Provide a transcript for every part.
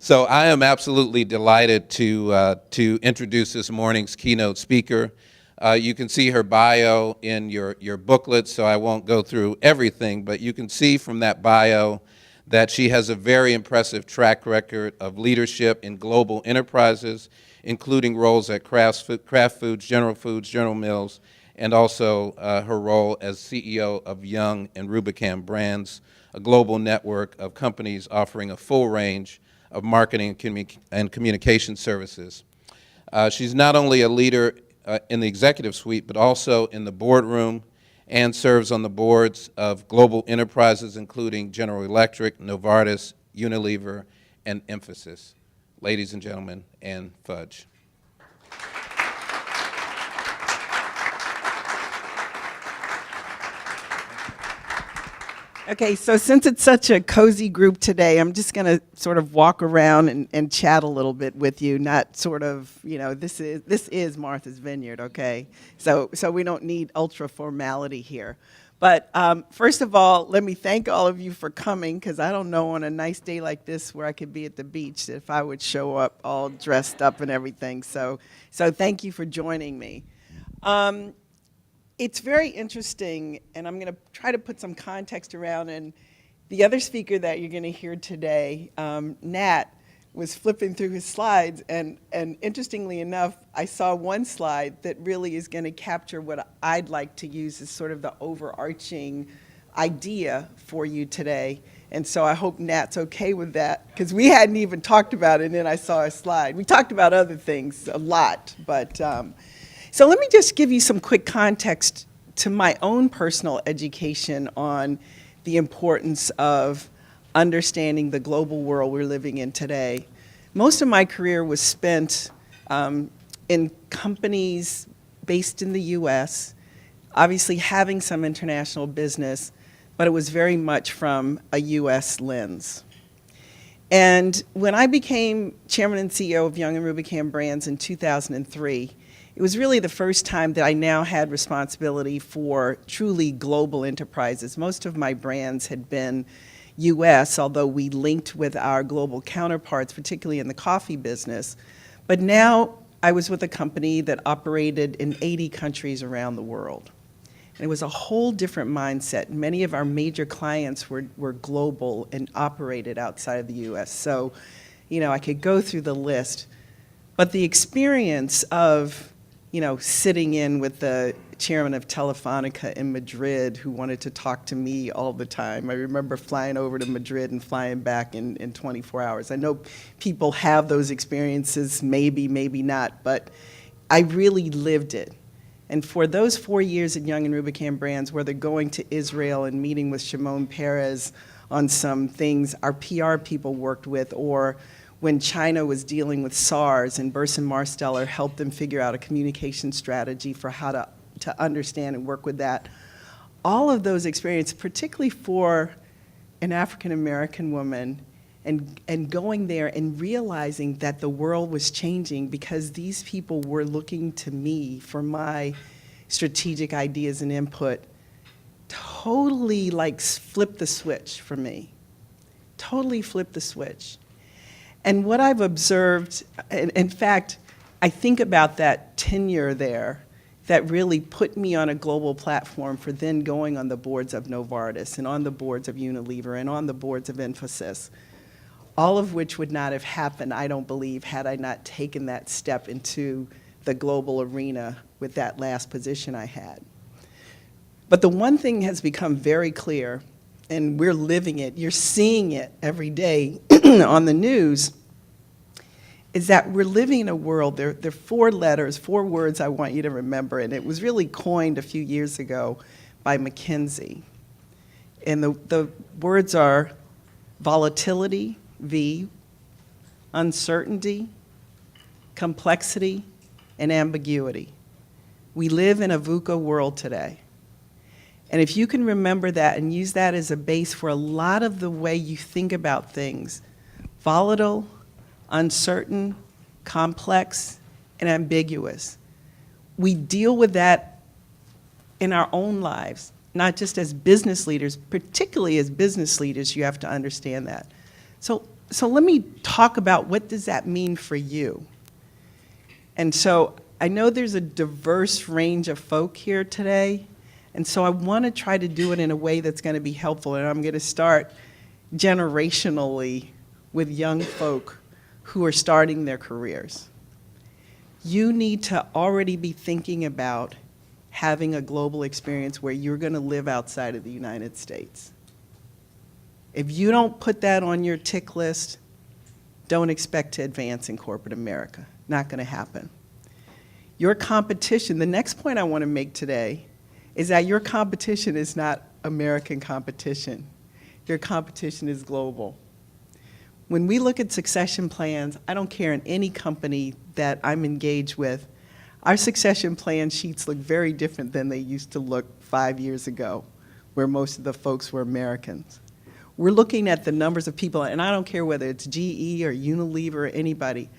So I am absolutely delighted to introduce this morning's keynote speaker. You can see her bio in your booklet, so I won't go through everything, but you can see from that bio that she has a very impressive track record of leadership in global enterprises, including roles at Kraft Foods, General Mills, and also her role as CEO of Young and Rubicam Brands, a global network of companies offering a full range of marketing and communication services. She's not only a leader in the executive suite, but also in the boardroom, and serves on the boards of global enterprises, including General Electric, Novartis, Unilever, and Emphasis. Ladies and gentlemen, Ann Fudge. Okay, so since it's such a cozy group today, I'm just going to sort of walk around and chat a little bit with you, not sort of, this is Martha's Vineyard, okay? So we don't need ultra formality here. But first of all, let me thank all of you for coming, because I don't know on a nice day like this where I could be at the beach if I would show up all dressed up and everything. So thank you for joining me. It's very interesting, and I'm going to try to put some context around. And the other speaker that you're going to hear today, Nat, was flipping through his slides, and interestingly enough, I saw one slide that really is going to capture what I'd like to use as sort of the overarching idea for you today. And so I hope Nat's okay with that, because we hadn't even talked about it, and then I saw a slide. We talked about other things a lot, but so let me just give you some quick context to my own personal education on the importance of understanding the global world we're living in today. Most of my career was spent in companies based in the US, obviously having some international business, but it was very much from a US lens. And when I became chairman and CEO of Young and Rubicam Brands in 2003, it was really the first time that I now had responsibility for truly global enterprises. Most of my brands had been US, although we linked with our global counterparts, particularly in the coffee business. But now I was with a company that operated in 80 countries around the world. And it was a whole different mindset. Many of our major clients were global and operated outside of the US. So, I could go through the list. But the experience of sitting in with the chairman of Telefonica in Madrid who wanted to talk to me all the time. I remember flying over to Madrid and flying back in 24 hours. I know people have those experiences, maybe not, but I really lived it. And for those 4 years at Young and Rubicam Brands, whether going to Israel and meeting with Shimon Peres on some things our PR people worked with, or when China was dealing with SARS and Burson Marsteller helped them figure out a communication strategy for how to understand and work with that. All of those experiences, particularly for an African American woman, and going there and realizing that the world was changing because these people were looking to me for my strategic ideas and input, totally flipped the switch for me. Totally flipped the switch. And what I've observed, in fact, I think about that tenure there that really put me on a global platform for then going on the boards of Novartis and on the boards of Unilever and on the boards of Emphasis, all of which would not have happened, I don't believe, had I not taken that step into the global arena with that last position I had. But the one thing has become very clear, and we're living it, you're seeing it every day on the news, is that we're living in a world, there are 4 words I want you to remember, and it was really coined a few years ago by McKinsey. And the words are volatility, V, uncertainty, complexity, and ambiguity. We live in a VUCA world today. And if you can remember that and use that as a base for a lot of the way you think about things, volatile, uncertain, complex, and ambiguous. We deal with that in our own lives, not just as business leaders, particularly as business leaders, you have to understand that. So So let me talk about what does that mean for you. And so I know there's a diverse range of folk here today, and so I want to try to do it in a way that's going to be helpful, and I'm going to start generationally with young folk who are starting their careers. You need to already be thinking about having a global experience where you're going to live outside of the United States. If you don't put that on your tick list, don't expect to advance in corporate America. Not going to happen. Your competition, the next point I want to make today is that your competition is not American competition. Your competition is global. When we look at succession plans, I don't care in any company that I'm engaged with, our succession plan sheets look very different than they used to look 5 years ago, where most of the folks were Americans. We're looking at the numbers of people, and I don't care whether it's GE or Unilever or anybody.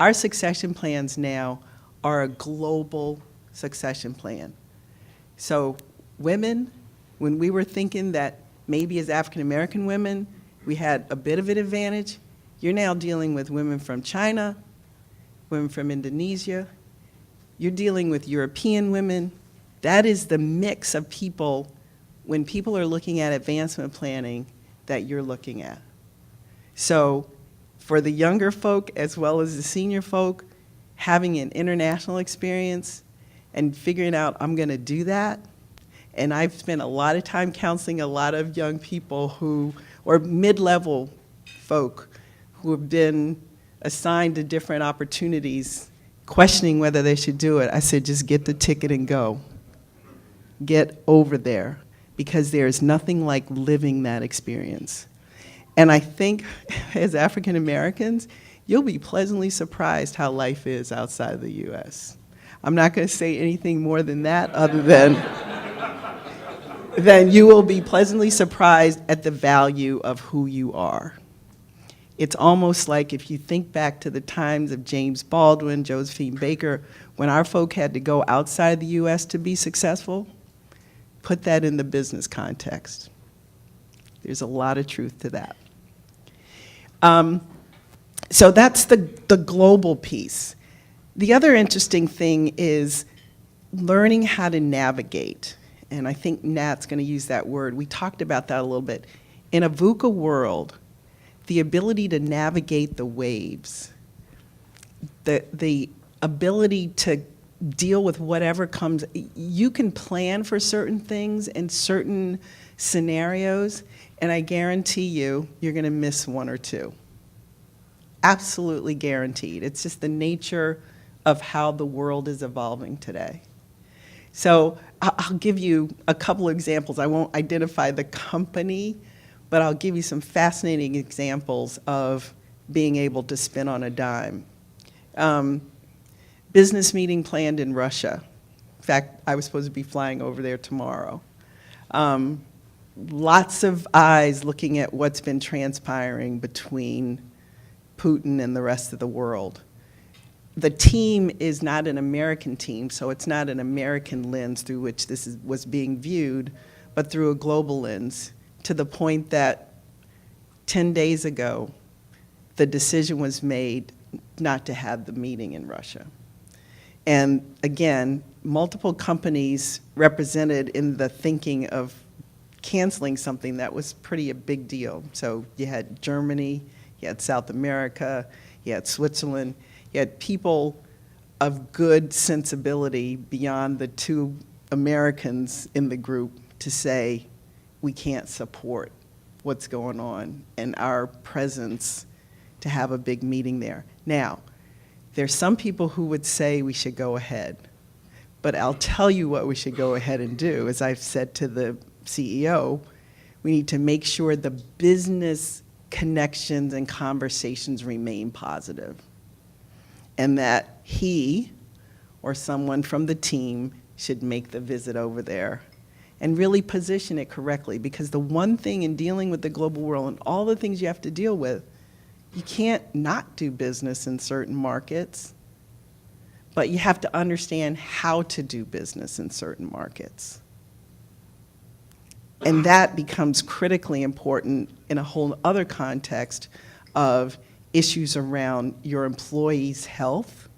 Our succession plans now are a global succession plan. So women, when we were thinking that maybe as African American women, we had a bit of an advantage, you're now dealing with women from China, women from Indonesia, you're dealing with European women. That is the mix of people, when people are looking at advancement planning, that you're looking at. So for the younger folk as well as the senior folk, having an international experience and figuring out I'm going to do that. And I've spent a lot of time counseling a lot of young people who, or mid-level folk who have been assigned to different opportunities, questioning whether they should do it. I said, just get the ticket and go. Get over there, because there is nothing like living that experience. And I think as African Americans, you'll be pleasantly surprised how life is outside of the US. I'm not going to say anything more than that, other than you will be pleasantly surprised at the value of who you are. It's almost like if you think back to the times of James Baldwin, Josephine Baker, when our folk had to go outside the US to be successful, put that in the business context. There's a lot of truth to that. So that's the global piece. The other interesting thing is learning how to navigate. And I think Nat's going to use that word. We talked about that a little bit. In a VUCA world, the ability to navigate the waves, the ability to deal with whatever comes, you can plan for certain things and certain scenarios, and I guarantee you, you're going to miss one or two. Absolutely guaranteed. It's just the nature of how the world is evolving today. So I'll give you a couple examples. I won't identify the company, but I'll give you some fascinating examples of being able to spin on a dime. Business meeting planned in Russia. In fact, I was supposed to be flying over there tomorrow. Lots of eyes looking at what's been transpiring between Putin and the rest of the world. The team is not an American team, so it's not an American lens through which this was being viewed, but through a global lens, to the point that 10 days ago, the decision was made not to have the meeting in Russia. And again, multiple companies represented in the thinking of canceling something that was pretty a big deal. So you had Germany, you had South America, you had Switzerland, you had people of good sensibility beyond the two Americans in the group to say, we can't support what's going on and our presence to have a big meeting there. Now, there's some people who would say we should go ahead, but I'll tell you what we should go ahead and do. As I've said to the CEO, we need to make sure the business connections and conversations remain positive, and that he or someone from the team should make the visit over there and really position it correctly. Because the one thing in dealing with the global world and all the things you have to deal with, you can't not do business in certain markets, but you have to understand how to do business in certain markets. And that becomes critically important in a whole other context of issues around your employees' health.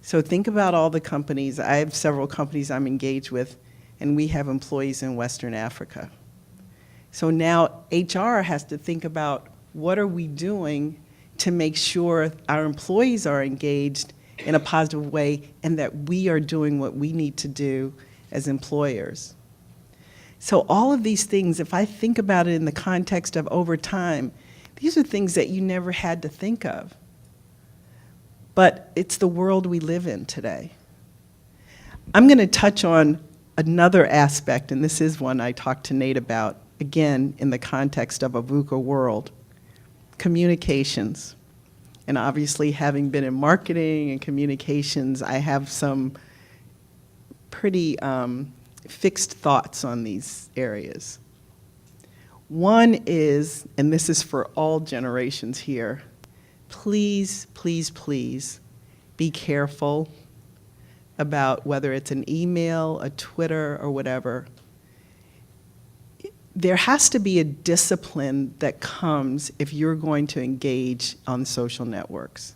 So think about all the companies. I have several companies I'm engaged with, and we have employees in Western Africa. So now HR has to think about what are we doing to make sure our employees are engaged in a positive way and that we are doing what we need to do as employers. So all of these things, if I think about it in the context of over time, these are things that you never had to think of. But it's the world we live in today. I'm going to touch on another aspect, and this is one I talked to Nate about, again, in the context of a VUCA world, communications. And obviously, having been in marketing and communications, I have some pretty fixed thoughts on these areas. One is, and this is for all generations here, please, please, please be careful about whether it's an email, a Twitter, or whatever. There has to be a discipline that comes if you're going to engage on social networks.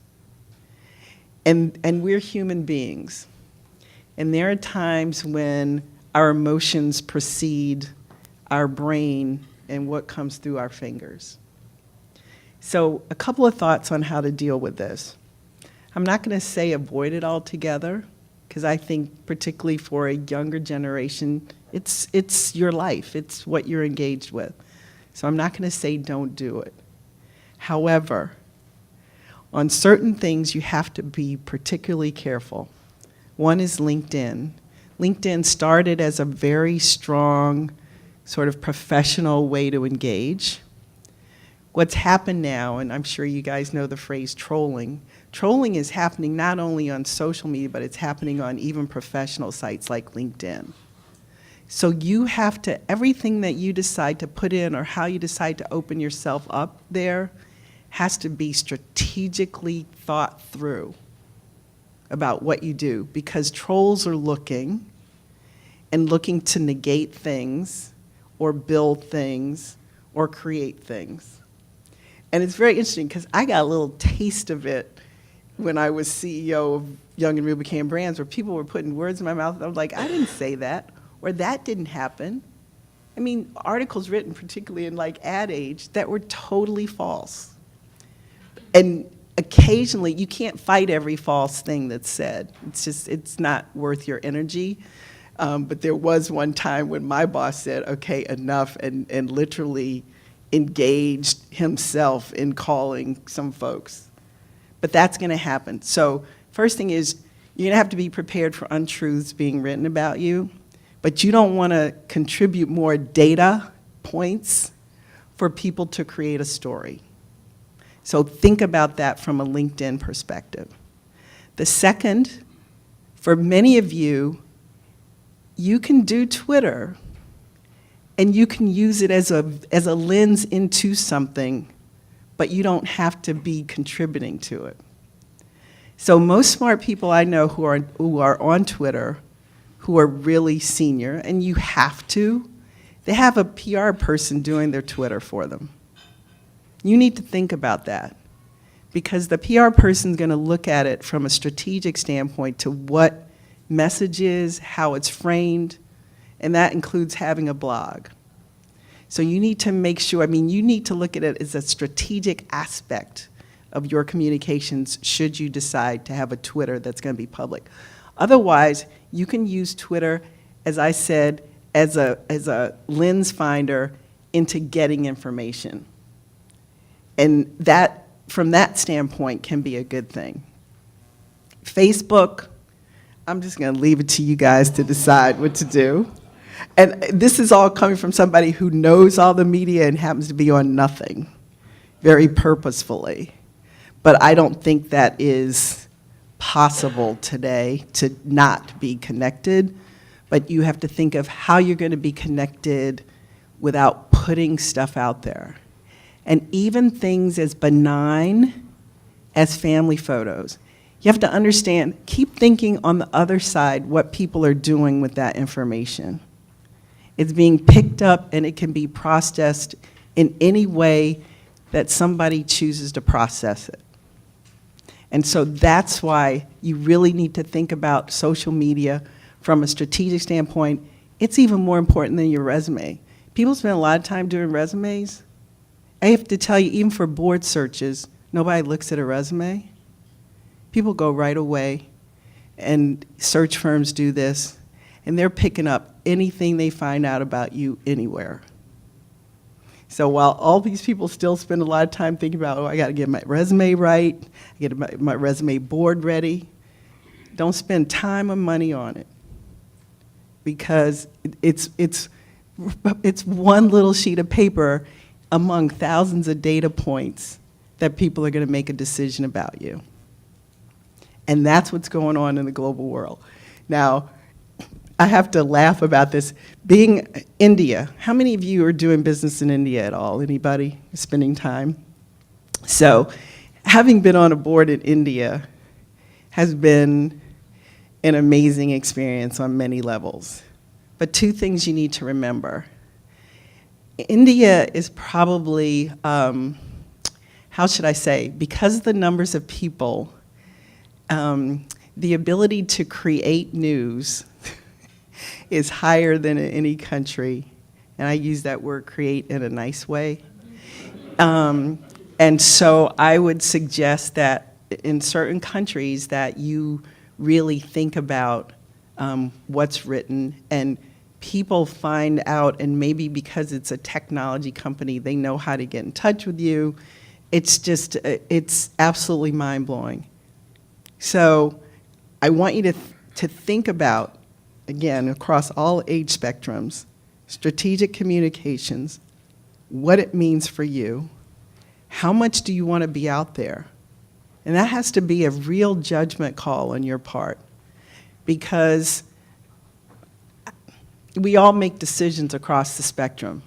And we're human beings. And there are times when our emotions precede our brain and what comes through our fingers. So a couple of thoughts on how to deal with this. I'm not going to say avoid it altogether, because I think particularly for a younger generation, it's your life. It's what you're engaged with. So I'm not going to say don't do it. However, on certain things, you have to be particularly careful. One is LinkedIn. LinkedIn started as a very strong sort of professional way to engage. What's happened now, and I'm sure you guys know the phrase trolling, trolling is happening not only on social media, but it's happening on even professional sites like LinkedIn. So you have to, everything that you decide to put in or how you decide to open yourself up there has to be strategically thought through about what you do, because trolls are looking to negate things or build things or create things. And it's very interesting because I got a little taste of it when I was CEO of Young and Rubicam Brands, where people were putting words in my mouth and I was like, I didn't say that, or that didn't happen. I mean, articles written particularly in like Ad Age that were totally false. And occasionally, you can't fight every false thing that's said. It's just, it's not worth your energy. But there was one time when my boss said, okay, enough, and literally engaged himself in calling some folks. But that's going to happen. So first thing is, you're going to have to be prepared for untruths being written about you, but you don't want to contribute more data points for people to create a story. So think about that from a LinkedIn perspective. The second, for many of you, you can do Twitter and you can use it as a lens into something, but you don't have to be contributing to it. So most smart people I know who are on Twitter, who are really senior, and you have to, they have a PR person doing their Twitter for them. You need to think about that, because the PR person's going to look at it from a strategic standpoint to what message is, how it's framed, and that includes having a blog. So you need to make sure, you need to look at it as a strategic aspect of your communications should you decide to have a Twitter that's going to be public. Otherwise, you can use Twitter, as I said, as a lens finder into getting information. And that, from that standpoint, can be a good thing. Facebook, I'm just going to leave it to you guys to decide what to do. And this is all coming from somebody who knows all the media and happens to be on nothing, very purposefully. But I don't think that is possible today to not be connected. But you have to think of how you're going to be connected without putting stuff out there. And even things as benign as family photos. You have to understand, keep thinking on the other side what people are doing with that information. It's being picked up and it can be processed in any way that somebody chooses to process it. And so that's why you really need to think about social media from a strategic standpoint. It's even more important than your resume. People spend a lot of time doing resumes. I have to tell you, even for board searches, nobody looks at a resume. People go right away, and search firms do this, and they're picking up anything they find out about you anywhere. So while all these people still spend a lot of time thinking about, oh, I got to get my resume right, I get my resume board ready, don't spend time or money on it, because it's one little sheet of paper among thousands of data points that people are going to make a decision about you. And that's what's going on in the global world. Now, I have to laugh about this. Being India, how many of you are doing business in India at all? Anybody spending time? So, having been on a board in India has been an amazing experience on many levels. But two things you need to remember. India is probably, how should I say, because of the numbers of people, the ability to create news is higher than in any country, and I use that word create in a nice way. And so I would suggest that in certain countries that you really think about what's written, and people find out, and maybe because it's a technology company, they know how to get in touch with you. It's just, it's absolutely mind-blowing. So I want you to think about, again, across all age spectrums, strategic communications, what it means for you, how much do you want to be out there? And that has to be a real judgment call on your part, because we all make decisions across the spectrum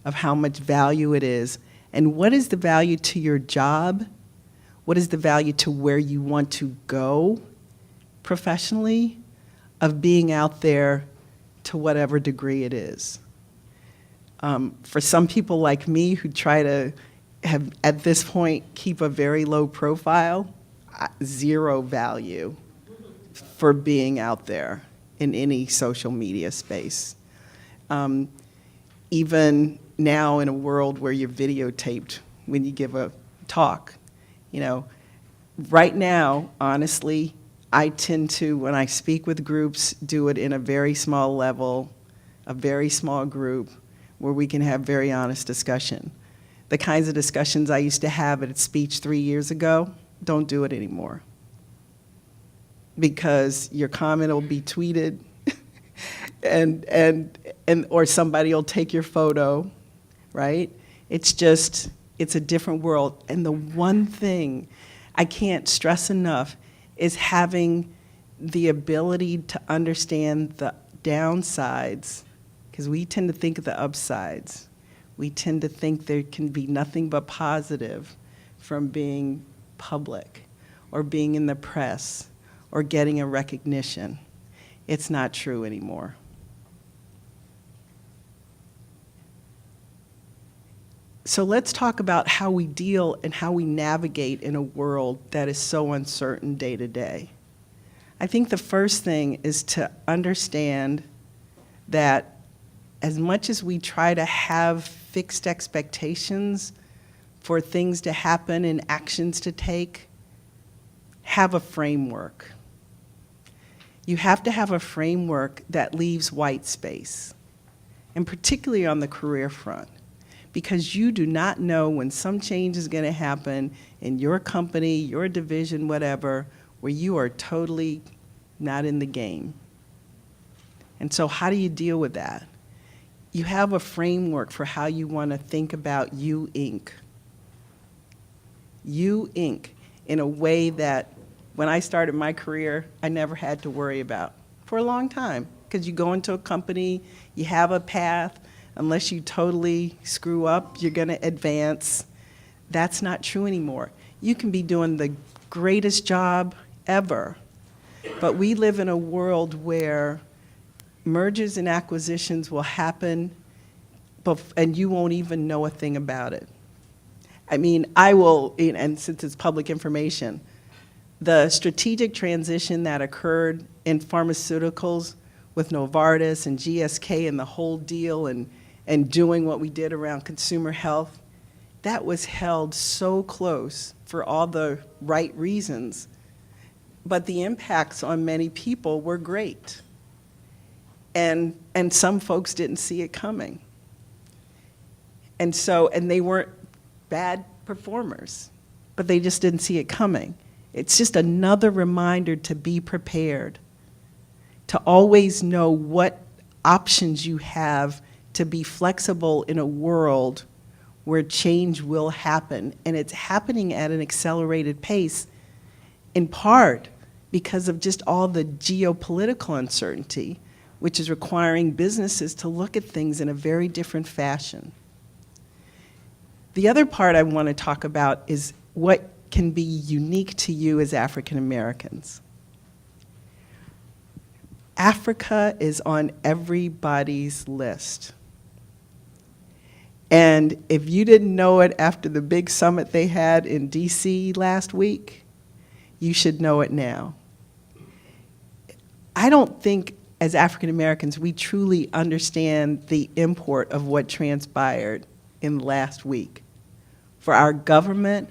of how much value it is, and what is the value to your job, what is the value to where you want to go professionally, of being out there to whatever degree it is. For some people like me who try to have, at this point, keep a very low profile, zero value for being out there in any social media space. Even now in a world where you're videotaped when you give a talk, you know, right now, honestly, I tend to, when I speak with groups, do it in a very small level, a very small group, where we can have very honest discussion. The kinds of discussions I used to have at a speech 3 years ago, don't do it anymore. Because your comment will be tweeted, or somebody will take your photo, right? It's just, it's a different world. And the one thing I can't stress enough is having the ability to understand the downsides, because we tend to think of the upsides. We tend to think there can be nothing but positive from being public or being in the press or getting a recognition. It's not true anymore. So let's talk about how we deal and how we navigate in a world that is so uncertain day to day. I think the first thing is to understand that as much as we try to have fixed expectations for things to happen and actions to take, have a framework. You have to have a framework that leaves white space, and particularly on the career front, because you do not know when some change is going to happen in your company, your division, whatever, where you are totally not in the game. And so how do you deal with that? You have a framework for how you want to think about You Inc. You Inc. in a way that when I started my career, I never had to worry about for a long time, because you go into a company, you have a path. Unless you totally screw up, you're going to advance. That's not true anymore. You can be doing the greatest job ever, but we live in a world where mergers and acquisitions will happen, and you won't even know a thing about it. I mean, I will, and since it's public information, the strategic transition that occurred in pharmaceuticals with Novartis and GSK and the whole deal and doing what we did around consumer health, that was held so close for all the right reasons, but the impacts on many people were great. And some folks didn't see it coming. And they weren't bad performers, but they just didn't see it coming. It's just another reminder to be prepared, to always know what options you have to be flexible in a world where change will happen. And it's happening at an accelerated pace, in part because of just all the geopolitical uncertainty, which is requiring businesses to look at things in a very different fashion. The other part I want to talk about is what can be unique to you as African Americans. Africa is on everybody's list. And if you didn't know it after the big summit they had in DC last week, you should know it now. I don't think as African Americans we truly understand the import of what transpired in last week. For our government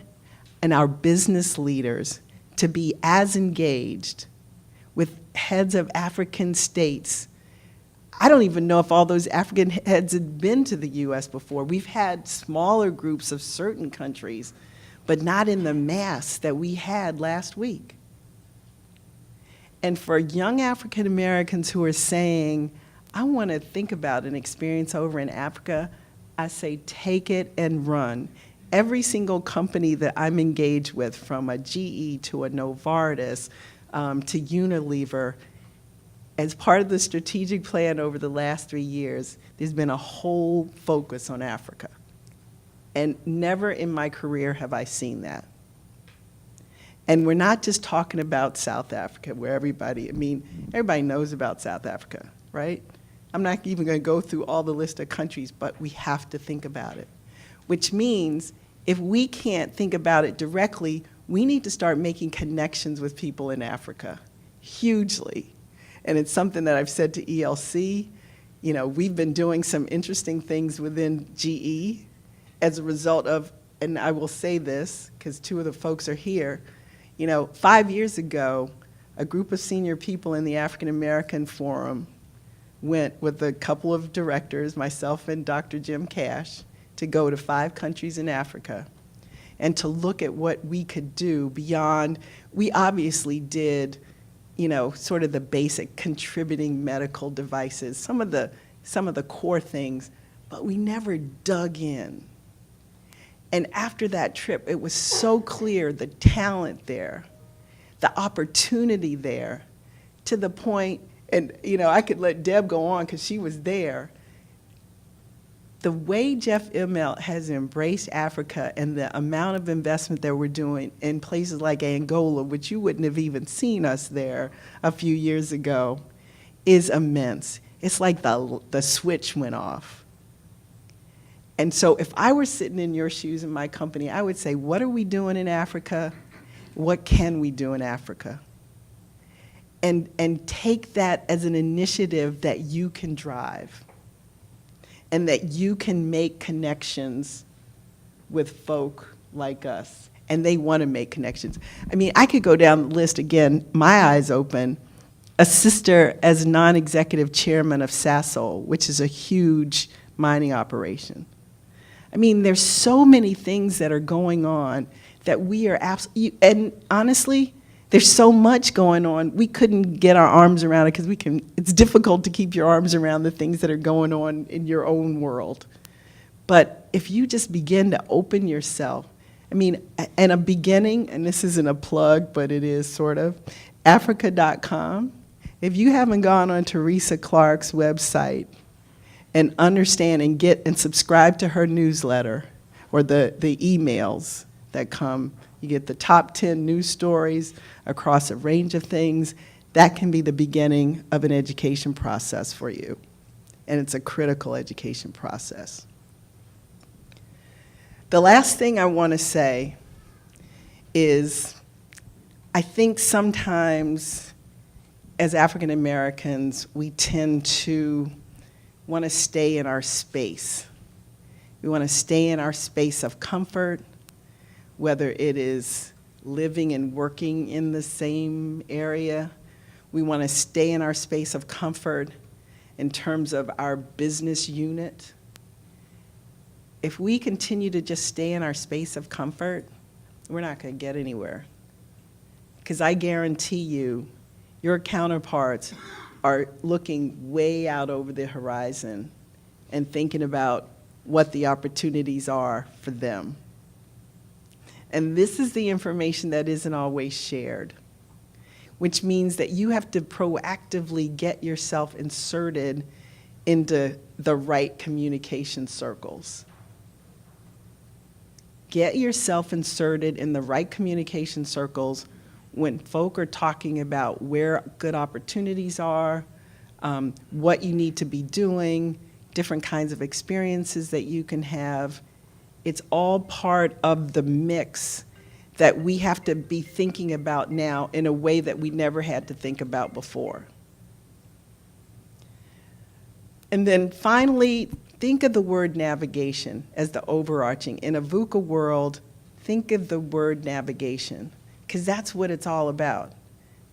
and our business leaders to be as engaged with heads of African states. I don't even know if all those African heads had been to the US before. We've had smaller groups of certain countries, but not in the mass that we had last week. And for young African Americans who are saying, I want to think about an experience over in Africa, I say take it and run. Every single company that I'm engaged with, from a GE to a Novartis to Unilever, as part of the strategic plan over the last 3 years, there's been a whole focus on Africa. And never in my career have I seen that. And we're not just talking about South Africa, where everybody knows about South Africa, right? I'm not even going to go through all the list of countries, but we have to think about it. Which means if we can't think about it directly, we need to start making connections with people in Africa, hugely. And it's something that I've said to ELC. You know, we've been doing some interesting things within GE as a result of, and I will say this because two of the folks are here, 5 years ago, a group of senior people in the African American Forum went with a couple of directors, myself and Dr. Jim Cash, to go to 5 countries in Africa and to look at what we could do beyond. We obviously did, sort of the basic contributing medical devices, some of the core things, but we never dug in. And after that trip, it was so clear the talent there, the opportunity there, to the point, and I could let Deb go on because she was there. The way Jeff Immelt has embraced Africa and the amount of investment that we're doing in places like Angola, which you wouldn't have even seen us there a few years ago, is immense. It's like the switch went off. And so if I were sitting in your shoes in my company, I would say, what are we doing in Africa? What can we do in Africa? And take that as an initiative that you can drive and that you can make connections with folk like us. And they want to make connections. I mean, I could go down the list again, my eyes open. A sister as non-executive chairman of Sasol, which is a huge mining operation. I mean, there's so many things that are going on that we are absolutely, and honestly, there's so much going on, we couldn't get our arms around it because it's difficult to keep your arms around the things that are going on in your own world. But if you just begin to open yourself, and a beginning, and this isn't a plug, but it is sort of, Africa.com. If you haven't gone on Teresa Clark's website and understand and get and subscribe to her newsletter or the emails that come, you get the top 10 news stories across a range of things, that can be the beginning of an education process for you. And it's a critical education process. The last thing I want to say is I think sometimes as African Americans, we tend to want to stay in our space. We want to stay in our space of comfort, whether it is living and working in the same area. We want to stay in our space of comfort in terms of our business unit. If we continue to just stay in our space of comfort, we're not going to get anywhere. Because I guarantee you, your counterparts are looking way out over the horizon and thinking about what the opportunities are for them. And this is the information that isn't always shared, which means that you have to proactively get yourself inserted into the right communication circles. Get yourself inserted in the right communication circles when folk are talking about where good opportunities are, what you need to be doing, different kinds of experiences that you can have. It's all part of the mix that we have to be thinking about now in a way that we never had to think about before. And then finally, think of the word navigation as the overarching. In a VUCA world, think of the word navigation, because that's what it's all about.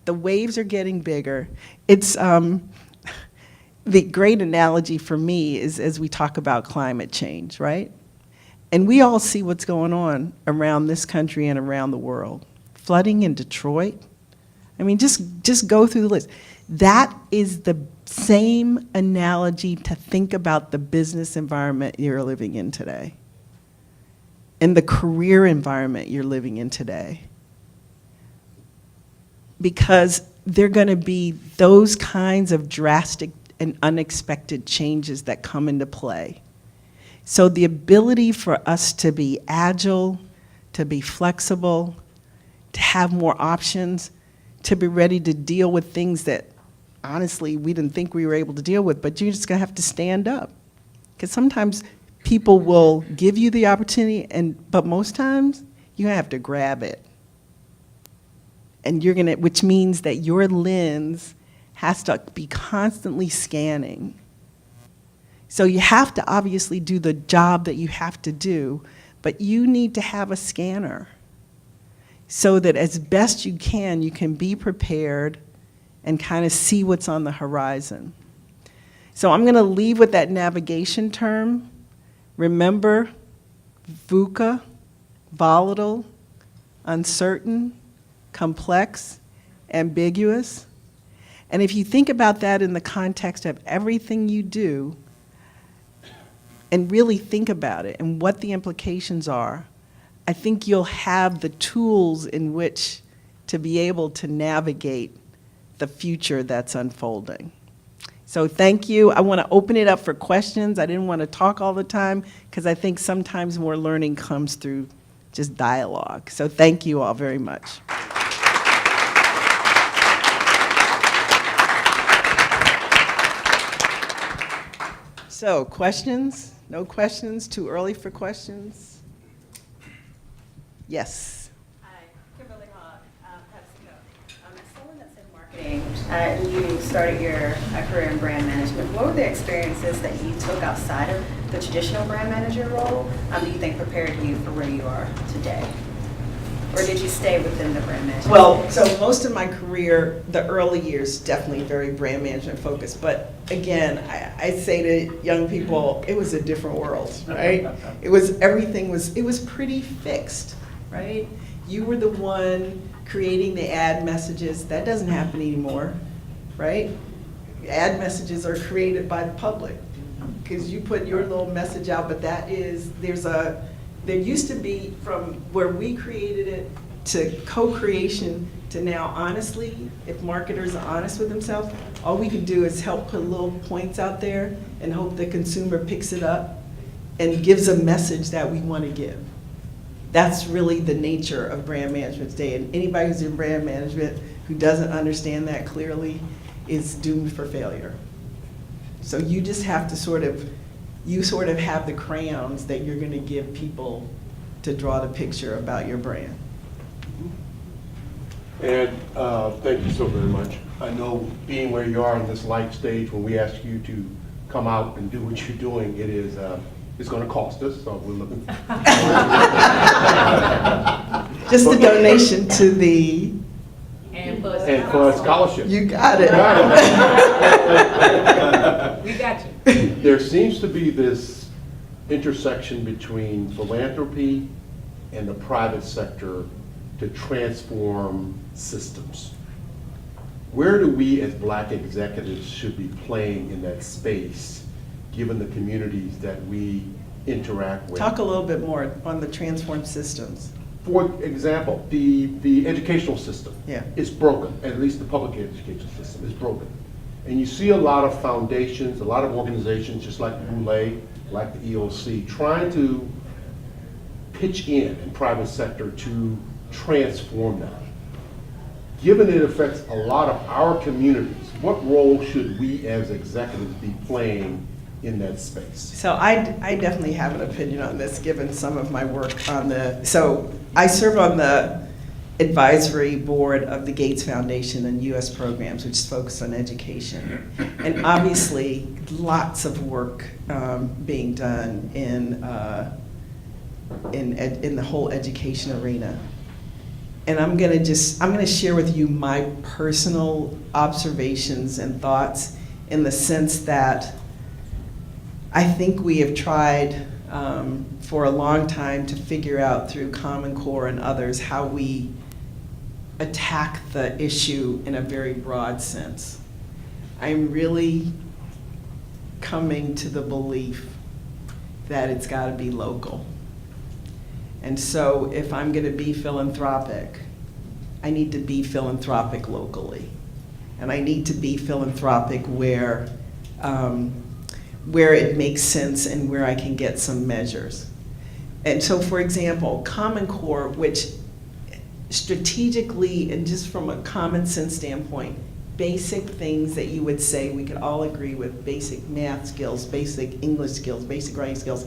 The waves are getting bigger. It's the great analogy for me is as we talk about climate change, right? And we all see what's going on around this country and around the world. Flooding in Detroit. I mean, just go through the list. That is the same analogy to think about the business environment you're living in today and the career environment you're living in today. Because they're going to be those kinds of drastic and unexpected changes that come into play. So the ability for us to be agile, to be flexible, to have more options, to be ready to deal with things that honestly we didn't think we were able to deal with, but you're just gonna have to stand up. Because sometimes people will give you the opportunity, but most times you have to grab it. And which means that your lens has to be constantly scanning. So you have to obviously do the job that you have to do, but you need to have a scanner so that as best you can be prepared and kind of see what's on the horizon. So I'm gonna leave with that navigation term. Remember, VUCA, volatile, uncertain, complex, ambiguous. And if you think about that in the context of everything you do, and really think about it and what the implications are, I think you'll have the tools in which to be able to navigate the future that's unfolding. So thank you. I want to open it up for questions. I didn't want to talk all the time because I think sometimes more learning comes through just dialogue. So thank you all very much. So questions? No questions? Too early for questions? Yes. Hi, Kimberly Hawk, PepsiCo. As someone that's in marketing, you started your career in brand management. What were the experiences that you took outside of the traditional brand manager role do you think prepared you for where you are today? Or did you stay within the brand management? Well, so most of my career, the early years, definitely very brand management focused. But again, I say to young people, it was a different world, right? It was pretty fixed, right? You were the one creating the ad messages. That doesn't happen anymore, right? Ad messages are created by the public because you put your little message out, but there used to be, from where we created it to co-creation to now, honestly, if marketers are honest with themselves, all we can do is help put little points out there and hope the consumer picks it up and gives a message that we want to give. That's really the nature of brand management today. And anybody who's in brand management who doesn't understand that clearly is doomed for failure. So you just have to sort of have the crayons that you're going to give people to draw the picture about your brand. And thank you so very much. I know being where you are on this light stage, when we ask you to come out and do what you're doing, it is, it's gonna cost us, so we're looking. Just a donation to the, And For a scholarship. you got it. We got you. There seems to be this intersection between philanthropy and the private sector to transform systems. Where do we as Black executives should be playing in that space, given the communities that we interact with? Talk a little bit more on the transform systems. For example, the educational system Yeah. is broken, at least the public education system is broken. And you see a lot of foundations, a lot of organizations, just like Boulay, like the EOC, trying to pitch in private sector to transform that. Given it affects a lot of our communities, what role should we as executives be playing in that space? So I definitely have an opinion on this, given some of my work on so I serve on the advisory board of the Gates Foundation and U.S. programs, which is focused on education. And obviously, lots of work being done in the whole education arena. And I'm gonna share with you my personal observations and thoughts, in the sense that I think we have tried for a long time to figure out through Common Core and others how we attack the issue in a very broad sense. I'm really coming to the belief that it's got to be local. And so if I'm going to be philanthropic, I need to be philanthropic locally. And I need to be philanthropic where it makes sense and where I can get some measures. And so, for example, Common Core, which strategically and just from a common sense standpoint, basic things that you would say we could all agree with, basic math skills, basic English skills, basic writing skills,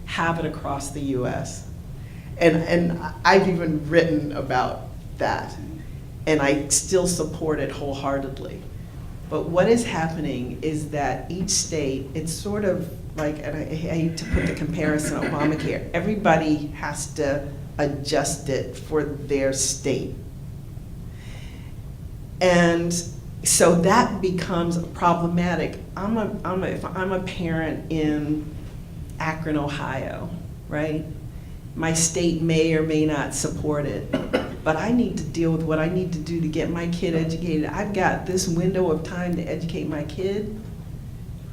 have it across the US. And I've even written about that, and I still support it wholeheartedly. But what is happening is that each state, it's sort of like, and I hate to put the comparison on Obamacare, everybody has to adjust it for their state. And so that becomes problematic. If I'm a parent in Akron, Ohio, right? My state may or may not support it, but I need to deal with what I need to do to get my kid educated. I've got this window of time to educate my kid.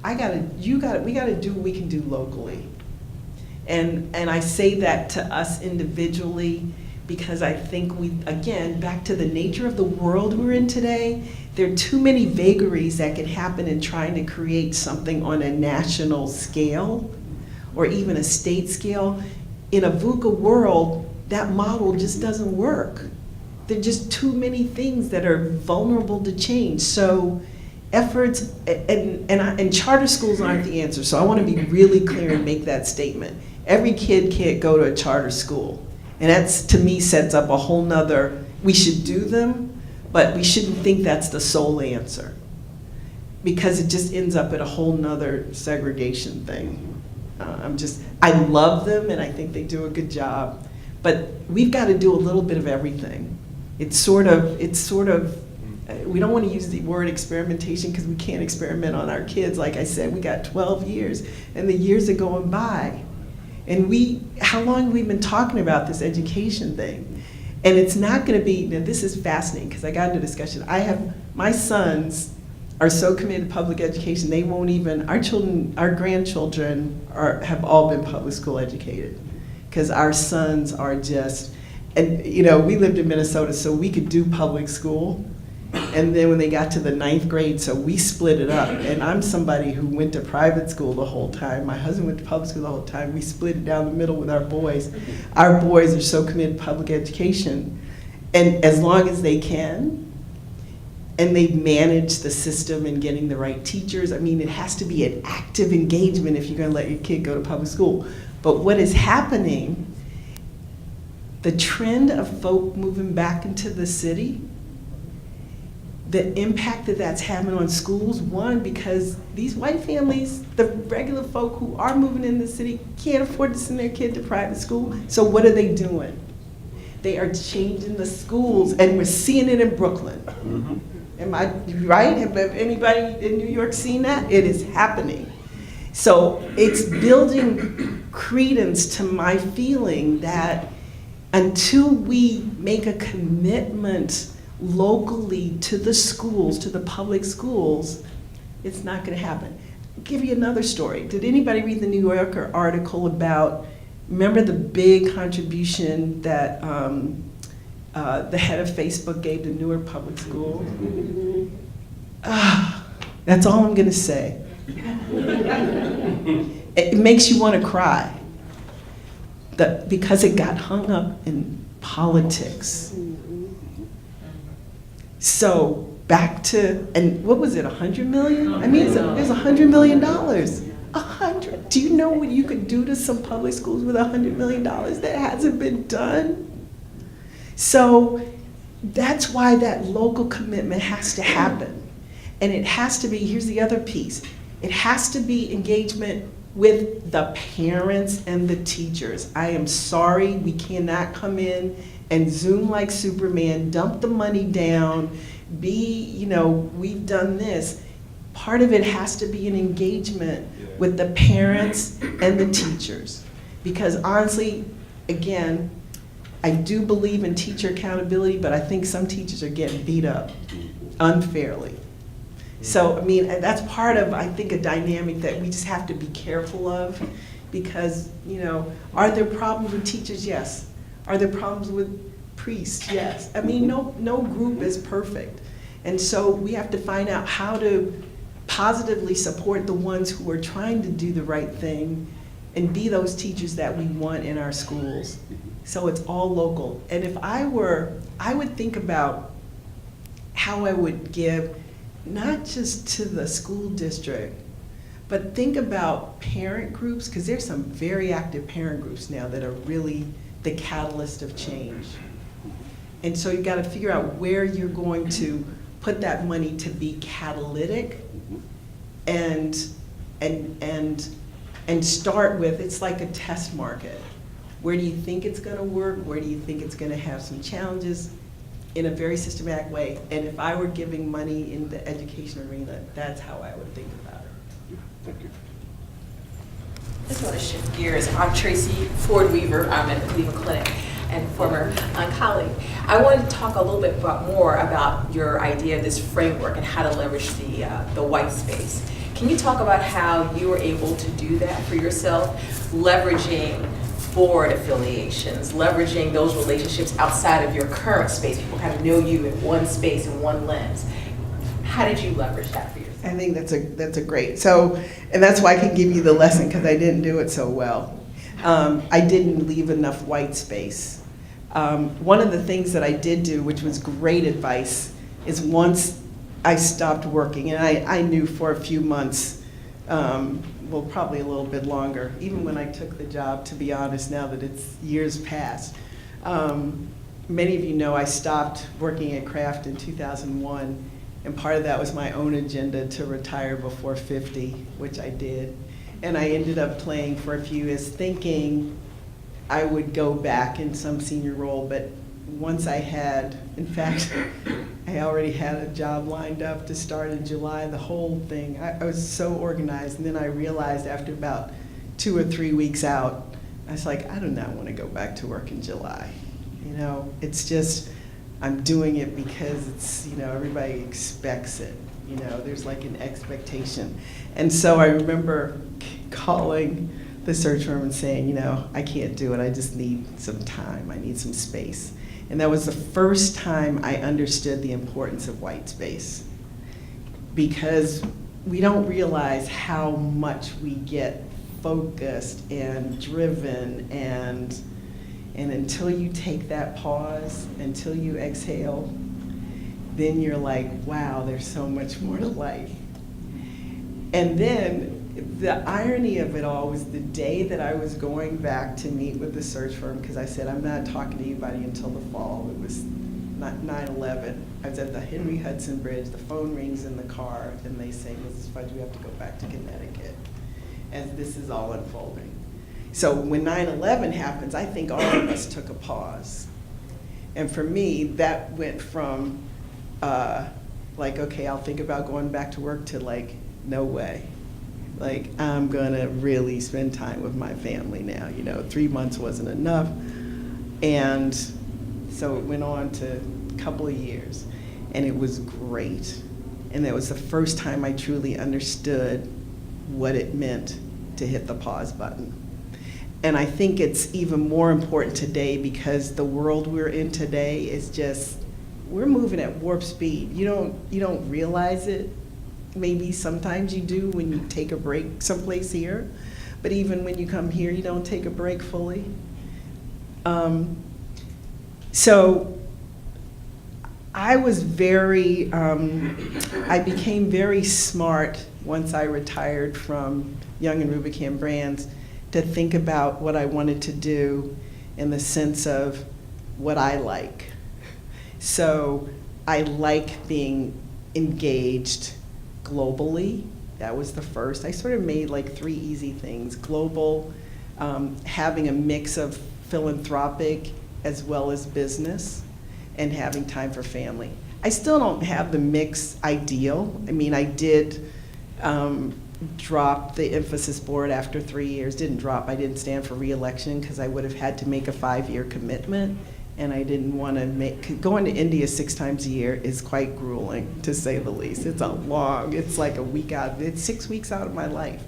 We gotta do what we can do locally. And I say that to us individually because I think again, back to the nature of the world we're in today, there are too many vagaries that can happen in trying to create something on a national scale or even a state scale. In a VUCA world, that model just doesn't work. There are just too many things that are vulnerable to change. So efforts, and charter schools aren't the answer, so I want to be really clear and make that statement. Every kid can't go to a charter school. And that's, to me, sets up a whole nother, we should do them, but we shouldn't think that's the sole answer, because it just ends up at a whole nother segregation thing. I love them and I think they do a good job, but we've got to do a little bit of everything. It's sort of, we don't want to use the word experimentation because we can't experiment on our kids. Like I said, we got 12 years and the years are going by. And how long have we been talking about this education thing? And it's not going to be, now this is fascinating because I got into a discussion. My sons are so committed to public education, they won't even, our grandchildren have all been public school educated. Because our sons are just, and we lived in Minnesota, so we could do public school. And then when they got to the 9th grade, so we split it up. And I'm somebody who went to private school the whole time. My husband went to public school the whole time. We split it down the middle with our boys. Our boys are so committed to public education. And as long as they can, and they manage the system and getting the right teachers. I mean, it has to be an active engagement if you're gonna let your kid go to public school. But what is happening the trend of folk moving back into the city, the impact that that's having on schools, one, because these white families, the regular folk who are moving in the city, can't afford to send their kid to private school. So what are they doing? They are changing the schools, and we're seeing it in Brooklyn. Am I right? Have anybody in New York seen that? It is happening. So it's building credence to my feeling that until we make a commitment locally to the schools, to the public schools, it's not going to happen. I'll give you another story. Did anybody read the New Yorker article about, remember the big contribution that the head of Facebook gave to Newark Public Schools? That's all I'm going to say. It makes you want to cry because it got hung up in politics. So back to, and what was it, 100 million? I mean, it was $100 million. 100. Do you know what you could do to some public schools with $100 million that hasn't been done? So that's why that local commitment has to happen. And it has to be, here's the other piece, it has to be engagement with the parents and the teachers. I am sorry, we cannot come in and Zoom like Superman, dump the money down, we've done this. Part of it has to be an engagement with the parents and the teachers. Because honestly, again, I do believe in teacher accountability, but I think some teachers are getting beat up unfairly. So, I mean, that's part of, I think, a dynamic that we just have to be careful of, because, are there problems with teachers? Yes. Are there problems with priests? Yes. I mean, no group is perfect. And so we have to find out how to positively support the ones who are trying to do the right thing and be those teachers that we want in our schools. So it's all local. And if I would think about how I would give, not just to the school district, but think about parent groups, because there's some very active parent groups now that are really the catalyst of change. And so you got to figure out where you're going to put that money to be catalytic, and start with, it's like a test market. Where do you think it's going to work? Where do you think it's going to have some challenges? In a very systematic way. And if I were giving money in the education arena, that's how I would think about it. Thank you. I just want to shift gears. I'm Tracy Ford Weaver. I'm at the Cleveland Clinic and former colleague. I wanted to talk a little bit more about your idea of this framework and how to leverage the white space. Can you talk about how you were able to do that for yourself, leveraging board affiliations, leveraging those relationships outside of your current space? People kind of know you in one space and one lens. How did you leverage that for yourself? I think that's a great, so, and that's why I can give you the lesson, because I didn't do it so well. I didn't leave enough white space. One of the things that I did do, which was great advice, is once I stopped working, and I knew for a few months, well, probably a little bit longer, even when I took the job, to be honest, now that it's years past. Many of you know I stopped working at Kraft in 2001, and part of that was my own agenda to retire before 50, which I did. And I ended up playing for a few years, thinking I would go back in some senior role, but once I had, in fact, I already had a job lined up to start in July, the whole thing. I was so organized, and then I realized after about 2 or 3 weeks out, I was like, I do not want to go back to work in July. It's just, I'm doing it because it's, everybody expects it. There's like an expectation. And so I remember calling the search firm and saying, I can't do it, I just need some time, I need some space. And that was the first time I understood the importance of white space, because we don't realize how much we get focused and driven, and until you take that pause, until you exhale, then you're like, wow, there's so much more to life. And then The irony of it all was the day that I was going back to meet with the search firm, because I said, I'm not talking to anybody until the fall. It was 9/11. I was at the Henry Hudson Bridge, the phone rings in the car, and they say, Mrs. Fudge, we have to go back to Connecticut, as this is all unfolding. So when 9/11 happens, I think all of us took a pause. And for me, that went from like, okay, I'll think about going back to work, to like, no way. Like, I'm gonna really spend time with my family now. 3 months wasn't enough. And so it went on to a couple of years, and it was great. And that was the first time I truly understood what it meant to hit the pause button. And I think it's even more important today, because the world we're in today is just, we're moving at warp speed. You don't realize it. Maybe sometimes you do when you take a break someplace here, but even when you come here, you don't take a break fully. So I was I became very smart once I retired from Young and Rubicam Brands, to think about what I wanted to do in the sense of what I like. So I like being engaged globally. That was the first. I sort of made like 3 easy things: global, having a mix of philanthropic as well as business, and having time for family. I still don't have the mix ideal. I mean, I did drop the emphasis board after 3 years. Didn't drop, I didn't stand for re-election, because I would have had to make a 5-year commitment, and I didn't want to going to India 6 times a year is quite grueling, to say the least. It's it's like a week out, it's 6 weeks out of my life.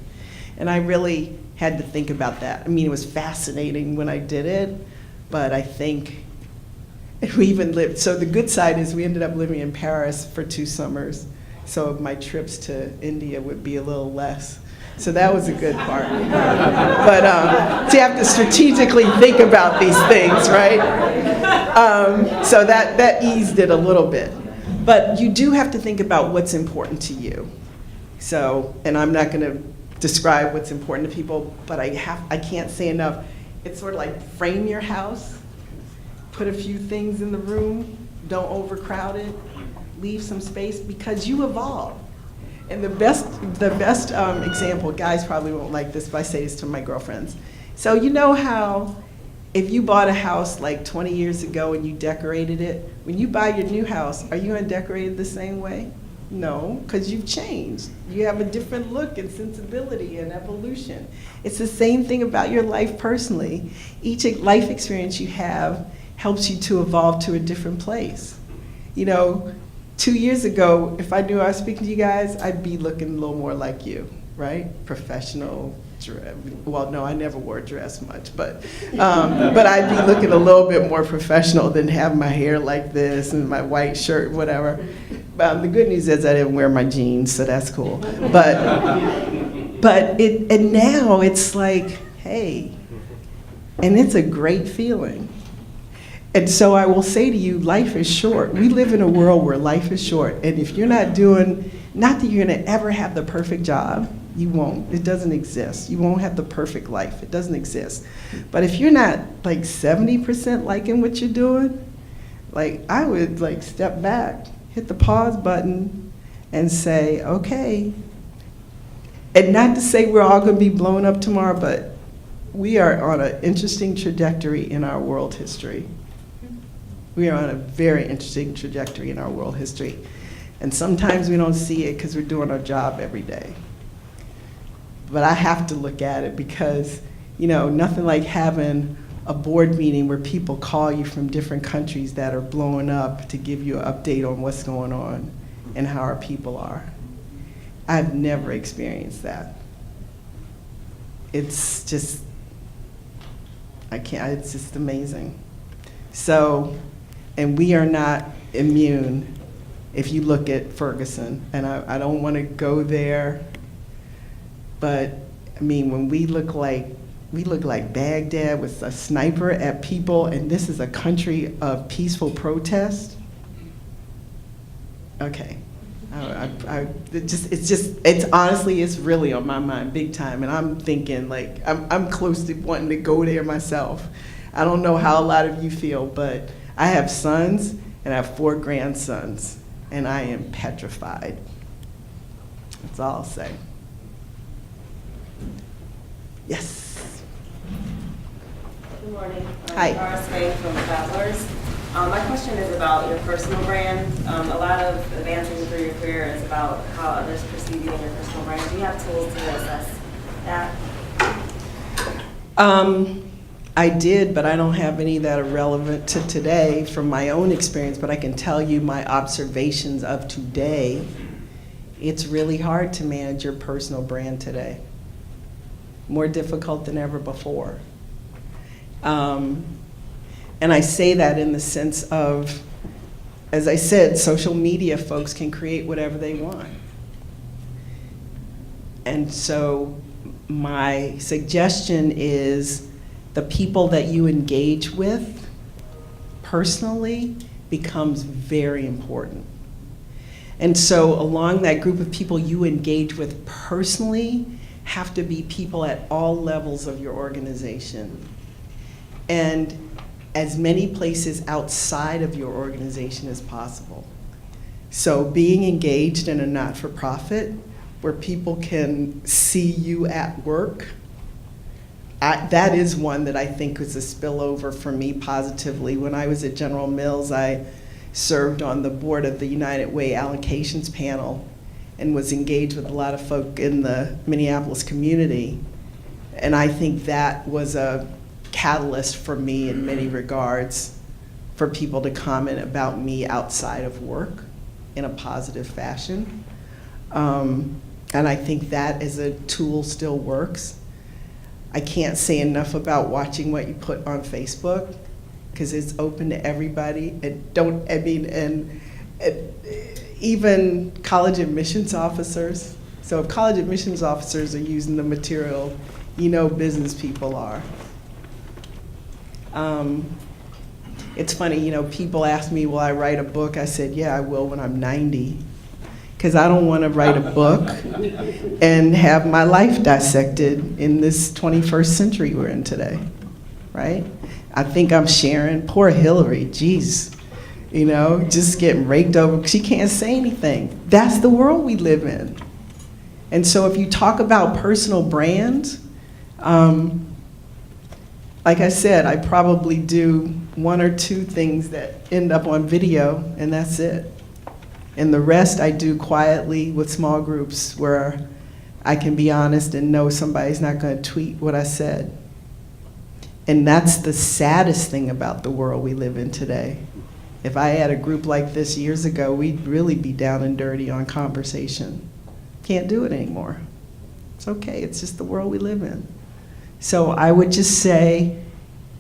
And I really had to think about that. I mean, it was fascinating when I did it, but I think we even lived, so the good side is we ended up living in Paris for 2 summers, so my trips to India would be a little less. So that was a good part. But so you have to strategically think about these things, right? So that eased it a little bit. But you do have to think about what's important to you. So, and I'm not going to describe what's important to people, but I can't say enough. It's sort of like frame your house, put a few things in the room, don't overcrowd it, leave some space, because you evolve. And the best example, guys probably won't like this, but I say this to my girlfriends. So you know how if you bought a house like 20 years ago and you decorated it, when you buy your new house, are you gonna decorate it the same way? No, because you've changed. You have a different look and sensibility and evolution. It's the same thing about your life personally. Each life experience you have helps you to evolve to a different place. 2 years ago, if I knew I was speaking to you guys, I'd be looking a little more like you, right? Professional, well, no, I never wore a dress much, but I'd be looking a little bit more professional than have my hair like this and my white shirt, whatever. The good news is I didn't wear my jeans, so that's cool. And now it's like, hey, and it's a great feeling. And so I will say to you, life is short. We live in a world where life is short. And if you're not that you're gonna ever have the perfect job, you won't. It doesn't exist. You won't have the perfect life. It doesn't exist. But if you're not like 70% liking what you're doing, like I would like step back, hit the pause button and say, okay. And not to say we're all gonna be blown up tomorrow, but we are on an interesting trajectory in our world history. We are on a very interesting trajectory in our world history. And sometimes we don't see it because we're doing our job every day. But I have to look at it because, nothing like having a board meeting where people call you from different countries that are blowing up to give you an update on what's going on and how our people are. I've never experienced that. It's just, it's just amazing. So, and we are not immune if you look at Ferguson, and I don't want to go there, but I mean, when we look like Baghdad with a sniper at people, and this is a country of peaceful protest. Okay, It's honestly, it's really on my mind big time. And I'm thinking, like, I'm close to wanting to go there myself. I don't know how a lot of you feel, but I have sons and I have 4 grandsons, and I am petrified. That's all I'll say. Yes. Good morning. Hi. Doris Faye from Travelers. My question is about your personal brand. A lot of advancing through your career is about how others perceive you and your personal brand. Do you have tools to assess that? I did, but I don't have any that are relevant to today from my own experience, but I can tell you my observations of today. It's really hard to manage your personal brand today. More difficult than ever before. And I say that in the sense of, as I said, social media folks can create whatever they want. And so my suggestion is the people that you engage with personally becomes very important. And so along that group of people you engage with personally have to be people at all levels of your organization. And as many places outside of your organization as possible. So being engaged in a not-for-profit where people can see you at work, that is one that I think was a spillover for me positively. When I was at General Mills, I served on the board of the United Way allocations panel and was engaged with a lot of folk in the Minneapolis community. And I think that was a catalyst for me in many regards for people to comment about me outside of work in a positive fashion. And I think that as a tool still works. I can't say enough about watching what you put on Facebook because it's open to everybody. Even college admissions officers. So if college admissions officers are using the material, you know business people are. It's funny, you know, people ask me, will I write a book? I said, yeah, I will when I'm 90. Because I don't want to write a book and have my life dissected in this 21st century we're in today, right? I think I'm sharing, poor Hillary, geez, you know, just getting raked over. She can't say anything. That's the world we live in. And so if you talk about personal brands, like I said, I probably do 1 or 2 things that end up on video, and that's it. And the rest I do quietly with small groups where I can be honest and know somebody's not going to tweet what I said. And that's the saddest thing about the world we live in today. If I had a group like this years ago, we'd really be down and dirty on conversation. Can't do it anymore. It's okay, it's just the world we live in. So I would just say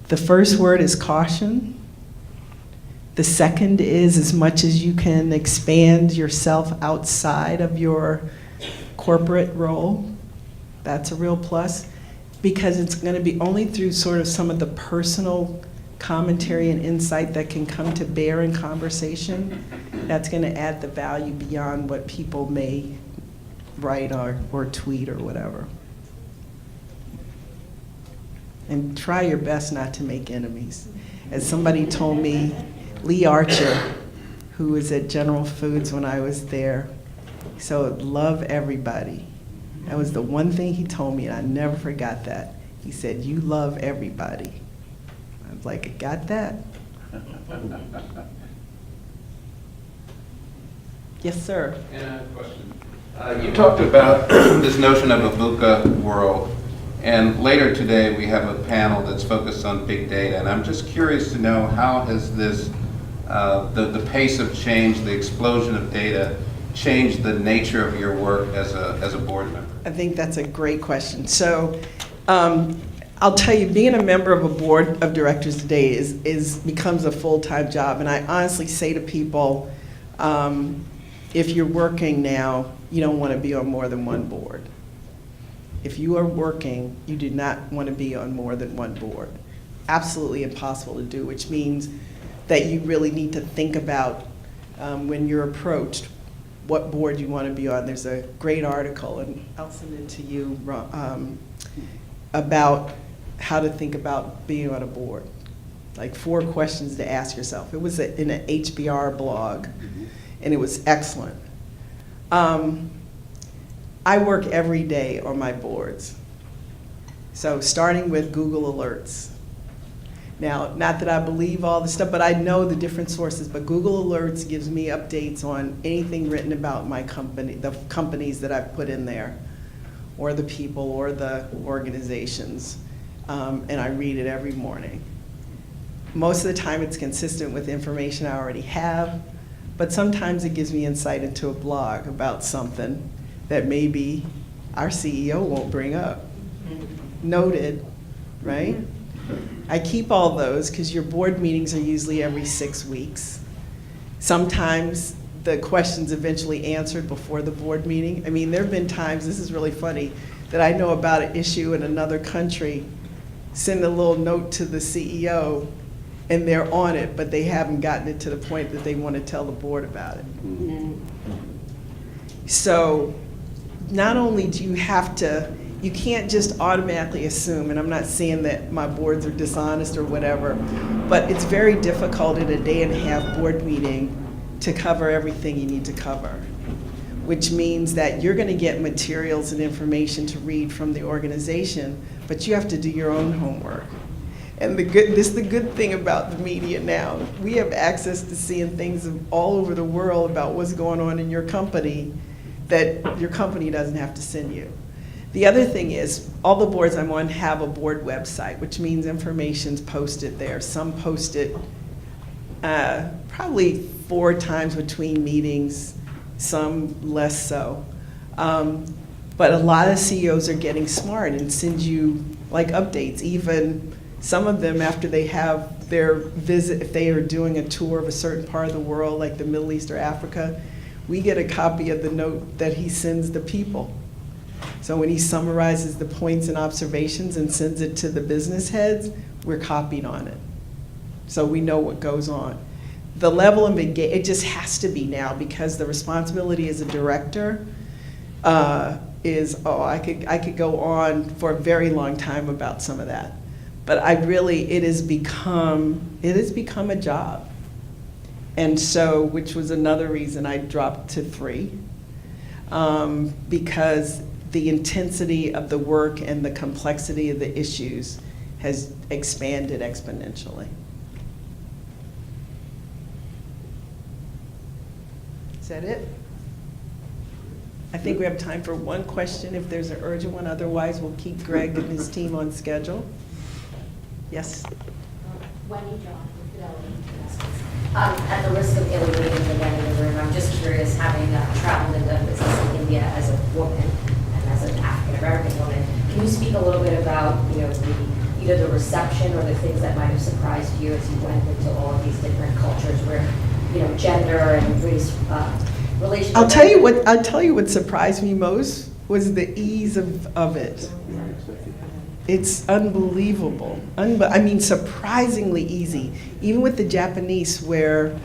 the first word is caution. The second is as much as you can expand yourself outside of your corporate role. That's a real plus because it's going to be only through sort of some of the personal commentary and insight that can come to bear in conversation that's going to add the value beyond what people may write or tweet or whatever. And try your best not to make enemies. As somebody told me, Lee Archer, who was at General Foods when I was there, so love everybody. That was the one thing he told me, and I never forgot that. He said, you love everybody. I was like, I got that. Yes, sir. And I have a question. You talked about this notion of a VUCA world, and later today we have a panel that's focused on big data, and I'm just curious to know how has this, the pace of change, the explosion of data, changed the nature of your work as a board member? I think that's a great question. So I'll tell you, being a member of a board of directors today becomes a full-time job, and I honestly say to people, if you're working now, you don't want to be on more than one board. If you are working, you do not want to be on more than one board. Absolutely impossible to do, which means that you really need to think about when you're approached, what board you want to be on. There's a great article, and I'll send it to you, about how to think about being on a board. Like 4 questions to ask yourself. It was in an HBR blog, and it was excellent. I work every day on my boards. So starting with Google Alerts. Now, not that I believe all the stuff, but I know the different sources, but Google Alerts gives me updates on anything written about my company, the companies that I've put in there, or the people, or the organizations, and I read it every morning. Most of the time it's consistent with information I already have, but sometimes it gives me insight into a blog about something that maybe our CEO won't bring up. Noted, right? I keep all those because your board meetings are usually every 6 weeks. Sometimes the questions eventually answered before the board meeting. I mean, there have been times, this is really funny, that I know about an issue in another country, send a little note to the CEO, and they're on it, but they haven't gotten it to the point that they want to tell the board about it. So not only do you have to, you can't just automatically assume, and I'm not saying that my boards are dishonest or whatever, but it's very difficult in a day-and-a-half board meeting to cover everything you need to cover, which means that you're going to get materials and information to read from the organization, but you have to do your own homework. And this is the good thing about the media now. We have access to seeing things all over the world about what's going on in your company that your company doesn't have to send you. The other thing is, all the boards I'm on have a board website, which means information's posted there. Some post it probably 4 times between meetings, some less so. But a lot of CEOs are getting smart and send you like updates, even some of them after they have their visit, if they are doing a tour of a certain part of the world, like the Middle East or Africa, we get a copy of the note that he sends the people. So when he summarizes the points and observations and sends it to the business heads, we're copied on it. So we know what goes on. The level of engagement, it just has to be now, because the responsibility as a director is, I could go on for a very long time about some of that. But it has become a job. And so, which was another reason I dropped to 3, because the intensity of the work and the complexity of the issues has expanded exponentially. Is that it? I think we have time for one question if there's an urgent one. Otherwise, we'll keep Greg and his team on schedule. Yes? Wendy John with Fidelity Investments. At the risk of alienating the men in the room, I'm just curious, having traveled and done business in India as a woman and as an African-American woman, can you speak a little bit about, either the reception or the things that might have surprised you as you went into all of these different cultures where, gender and race relations? I'll tell you what surprised me most was the ease of it. It's unbelievable. Surprisingly easy. Even with the Japanese, where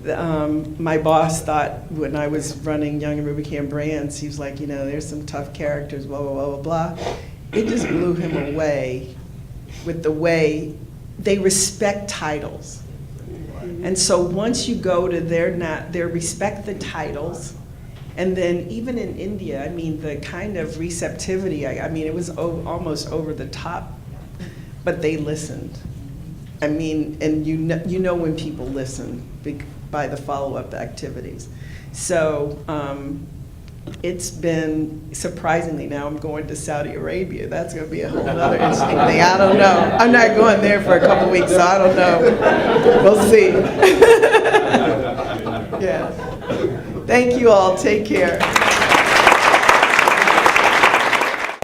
my boss thought when I was running Young and Rubicam Brands, he was like, there's some tough characters, blah, blah, blah, blah, blah. It just blew him away with the way they respect titles. And so once you go to they respect the titles. And then even in India, the kind of receptivity, it was almost over the top, but they listened. And you know when people listen by the follow-up activities. So it's been, surprisingly, now I'm going to Saudi Arabia. That's going to be a whole other interesting thing. I don't know. I'm not going there for a couple weeks, so I don't know. We'll see. Yeah. Thank you all. Take care.